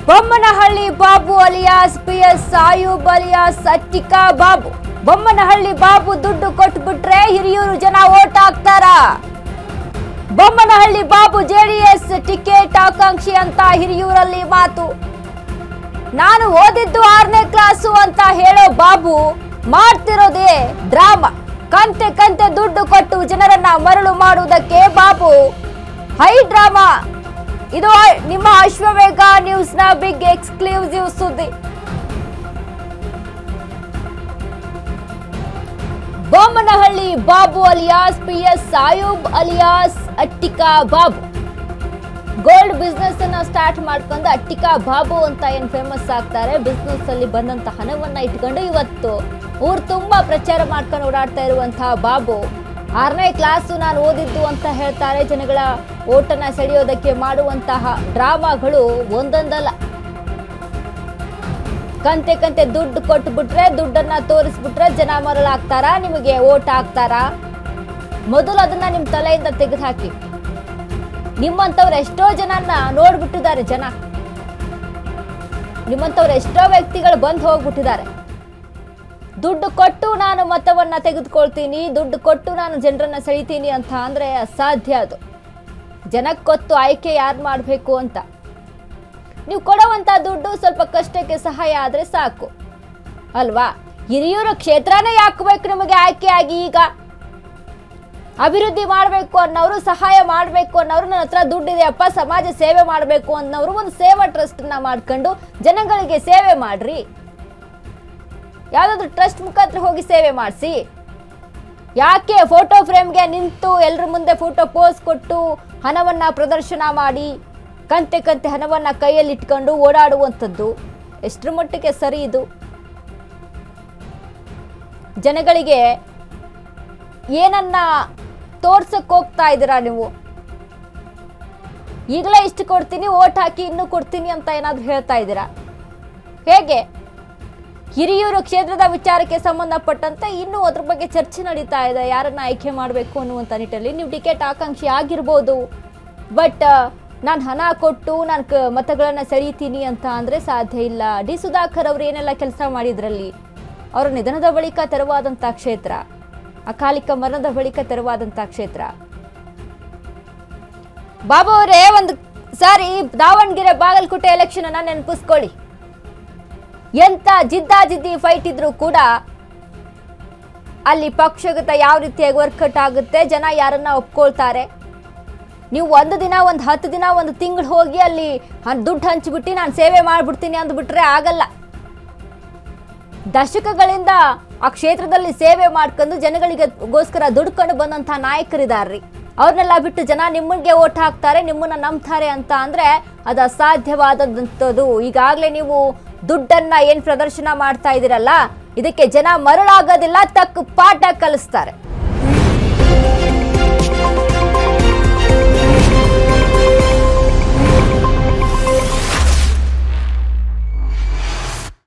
Bommanahalli Babu alias PS Ayub alias Attica Babu. Bommanahalli Babu ದುಡ್ಡು ಕೊಟ್ಬಿಟ್ರೆ ಹಿರಿಯೂರು ಜನ ಓಟ್ ಹಾಕ್ತಾರ. ಬೊಮ್ಮನಹಳ್ಳಿ ಬಾಬು JDS ಟಿಕೆಟ್ ಆಕಾಂಕ್ಷಿ ಅಂತ ಹಿರಿಯೂರಲ್ಲಿ ಮಾತು. ನಾನು ಓದಿದ್ದು 6ನೇ ಕ್ಲಾಸು ಅಂತ ಹೇಳೋ ಬಾಬು ಮಾಡ್ತಿರೋದೇ ಡ್ರಾಮಾ. ಕಂತೆ ಕಂತೆ ದುಡ್ಡು ಕೊಟ್ಟು ಜನರನ್ನ ಮರಳು ಮಾಡುವುದಕ್ಕೆ ಬಾಬು ಹೈ ಡ್ರಾಮಾ. ಇದು ನಿಮ್ಮ ಅಶ್ವವೇಗ ನ್ಯೂಸ್ನ ಬಿಗ್ ಎಕ್ಸ್ಕ್ಲೂಸಿವ್ ಸುದ್ದಿ. Bommanahalli Babu alias PS Ayub alias Attica Babu gold business ಅನ್ನ ಸ್ಟಾರ್ಟ್ ಮಾಡ್ಕೊಂಡು ಅಟ್ಟಿಕಾ ಬಾಬು ಅಂತ ಏನ್ ಫೇಮಸ್ ಆಗ್ತಾರೆ. ಬಿಸ್ನೆಸ್ ಅಲ್ಲಿ ಬಂದಂತ ಹಣವನ್ನ ಇಟ್ಕೊಂಡು ಇವತ್ತು ಊರ್ ತುಂಬಾ ಪ್ರಚಾರ ಮಾಡ್ಕೊಂಡು ಓಡಾಡ್ತಾ ಇರುವಂತಹ ಬಾಬು 6ನೇ ಕ್ಲಾಸು ನಾನು ಓದಿದ್ದು ಅಂತ ಹೇಳ್ತಾರೆ. ಜನಗಳ ಓಟನ್ನ ಸೆಳೆಯೋದಕ್ಕೆ ಮಾಡುವಂತಹ ಡ್ರಾಮಾಗಳು ಒಂದೊಂದಲ್ಲ. ಕಂತೆ ಕಂತೆ ದುಡ್ಡು ಕೊಟ್ಬಿಟ್ರೆ, ದುಡ್ಡನ್ನ ತೋರಿಸ್ಬಿಟ್ರೆ ಜನ ಮರಳಾಗ್ತಾರ, ನಿಮಗೆ ಓಟ್ ಹಾಕ್ತಾರ. ಮೊದಲು ಅದನ್ನ ನಿಮ್ ತಲೆಯಿಂದ ತೆಗೆದು ಹಾಕಿ. ನಿಮ್ಮಂತವ್ರು ಎಷ್ಟೋ ಜನನ್ನ ನೋಡ್ಬಿಟ್ಟಿದ್ದಾರೆ ಜನ. ನಿಮ್ಮಂತವ್ರು ಎಷ್ಟೋ ವ್ಯಕ್ತಿಗಳು ಬಂದು ಹೋಗ್ಬಿಟ್ಟಿದ್ದಾರೆ. ದುಡ್ಡು ಕೊಟ್ಟು ನಾನು ಮತವನ್ನ ತೆಗೆದುಕೊಳ್ತೀನಿ, ದುಡ್ಡು ಕೊಟ್ಟು ನಾನು ಜನರನ್ನ ಸೆಳಿತೀನಿ ಅಂತ ಅಂದ್ರೆ ಅಸಾಧ್ಯ. ಅದು ಜನಕ್ಕೊತ್ತು ಆಯ್ಕೆ ಯಾರು ಮಾಡಬೇಕು ಅಂತ. ನೀವು ಕೊಡುವಂತ ದುಡ್ಡು ಸ್ವಲ್ಪ ಕಷ್ಟಕ್ಕೆ ಸಹಾಯ ಆದ್ರೆ ಸಾಕು ಅಲ್ವಾ? ಹಿರಿಯೂರು ಕ್ಷೇತ್ರನೇ ಯಾಕಬೇಕು ನಿಮಗೆ ಆಯ್ಕೆ ಆಗಿ? ಈಗ ಅಭಿವೃದ್ಧಿ ಮಾಡಬೇಕು ಅನ್ನೋರು, ಸಹಾಯ ಮಾಡಬೇಕು ಅನ್ನೋರು, ನನ್ನ ಹತ್ರ ದುಡ್ಡಿದೆಯಪ್ಪ ಸಮಾಜ ಸೇವೆ ಮಾಡಬೇಕು ಅನ್ನೋರು ಒಂದು ಸೇವಾ ಟ್ರಸ್ಟ್ ನ ಮಾಡ್ಕೊಂಡು ಜನಗಳಿಗೆ ಸೇವೆ ಮಾಡ್ರಿ. ಯಾವ್ದಾದ್ರು ಟ್ರಸ್ಟ್ ಮುಖಾಂತರ ಹೋಗಿ ಸೇವೆ ಮಾಡಿಸಿ. ಯಾಕೆ ಫೋಟೋ ಫ್ರೇಮ್ಗೆ ನಿಂತು ಎಲ್ಲರ ಮುಂದೆ ಫೋಟೋ ಪೋಸ್ ಕೊಟ್ಟು ಹಣವನ್ನ ಪ್ರದರ್ಶನ ಮಾಡಿ ಕಂತೆ ಕಂತೆ ಹಣವನ್ನ ಕೈಯಲ್ಲಿ ಇಟ್ಕೊಂಡು ಓಡಾಡುವಂಥದ್ದು ಎಷ್ಟರ ಮಟ್ಟಿಗೆ ಸರಿ? ಇದು ಜನಗಳಿಗೆ ಏನನ್ನ ತೋರ್ಸಕ್ ಹೋಗ್ತಾ ಇದ್ದೀರಾ ನೀವು? ಈಗಲೇ ಇಷ್ಟು ಕೊಡ್ತೀನಿ, ಓಟ್ ಹಾಕಿ ಇನ್ನೂ ಕೊಡ್ತೀನಿ ಅಂತ ಏನಾದ್ರು ಹೇಳ್ತಾ ಇದ್ದೀರಾ? ಹೇಗೆ? ಹಿರಿಯೂರು ಕ್ಷೇತ್ರದ ವಿಚಾರಕ್ಕೆ ಸಂಬಂಧಪಟ್ಟಂತೆ ಇನ್ನೂ ಅದ್ರ ಬಗ್ಗೆ ಚರ್ಚೆ ನಡೀತಾ ಇದೆ. ಯಾರನ್ನ ಆಯ್ಕೆ ಮಾಡಬೇಕು ಅನ್ನುವಂಥ ನಿಟ್ಟಲ್ಲಿ ನೀವು ಟಿಕೆಟ್ ಆಕಾಂಕ್ಷಿ ಆಗಿರ್ಬೋದು, ಬಟ್ ನಾನು ಹಣ ಕೊಟ್ಟು ನಾನು ಮತಗಳನ್ನ ಸೆಳೀತೀನಿ ಅಂತ ಅಂದ್ರೆ ಸಾಧ್ಯ ಇಲ್ಲ. ಡಿ ಸುಧಾಕರ್ ಅವರು ಏನೆಲ್ಲ ಕೆಲಸ ಮಾಡಿದ್ರಲ್ಲಿ, ಅವರ ನಿಧನದ ಬಳಿಕ ತೆರವಾದಂಥ ಕ್ಷೇತ್ರ, ಅಕಾಲಿಕ ಮರಣದ ಬಳಿಕ ತೆರವಾದಂಥ ಕ್ಷೇತ್ರ. ಬಾಬು ಅವರೇ, ಒಂದು ಸಾರಿ ದಾವಣಗೆರೆ ಬಾಗಲಕೋಟೆ ಎಲೆಕ್ಷನ್ ಅನ್ನ ನೆನಪಿಸ್ಕೊಳ್ಳಿ. ಎಂತ ಜಿದ್ದಾಜಿದ್ದಿ ಫೈಟ್ ಇದ್ರೂ ಕೂಡ ಅಲ್ಲಿ ಪಕ್ಷಗತ ಯಾವ ರೀತಿಯಾಗಿ ವರ್ಕೌಟ್ ಆಗುತ್ತೆ, ಜನ ಯಾರನ್ನ ಒಪ್ಕೊಳ್ತಾರೆ. ನೀವು ಒಂದು ದಿನ, ಒಂದು 10 ದಿನ, ಒಂದು ತಿಂಗಳು ಹೋಗಿ ಅಲ್ಲಿ ದುಡ್ಡು ಹಂಚ್ಬಿಟ್ಟು ನಾನು ಸೇವೆ ಮಾಡ್ಬಿಡ್ತೀನಿ ಅಂದ್ಬಿಟ್ರೆ ಆಗಲ್ಲ. ದಶಕಗಳಿಂದ ಆ ಕ್ಷೇತ್ರದಲ್ಲಿ ಸೇವೆ ಮಾಡ್ಕೊಂಡು ಜನಗಳಿಗೋಸ್ಕರ ದುಡ್ಕೊಂಡು ಬಂದಂತ ನಾಯಕರಿದಾರ್ರಿ. ಅವ್ರನ್ನೆಲ್ಲ ಬಿಟ್ಟು ಜನ ನಿಮ್ಮನ್ಗೆ ಓಟ್ ಹಾಕ್ತಾರೆ, ನಿಮ್ಮನ್ನ ನಂಬ್ತಾರೆ ಅಂತ ಅಂದ್ರೆ ಅದು ಅಸಾಧ್ಯವಾದಂಥದ್ದು. ಈಗಾಗಲೇ ನೀವು ದುಡ್ಡನ್ನ ಏನ್ ಪ್ರದರ್ಶನ ಮಾಡ್ತಾ ಇದ್ದೀರಲ್ಲ, ಇದಕ್ಕೆ ಜನ ಮರಳಾಗೋದಿಲ್ಲ, ತಕ್ಕ ಪಾಠ ಕಲಿಸ್ತಾರೆ.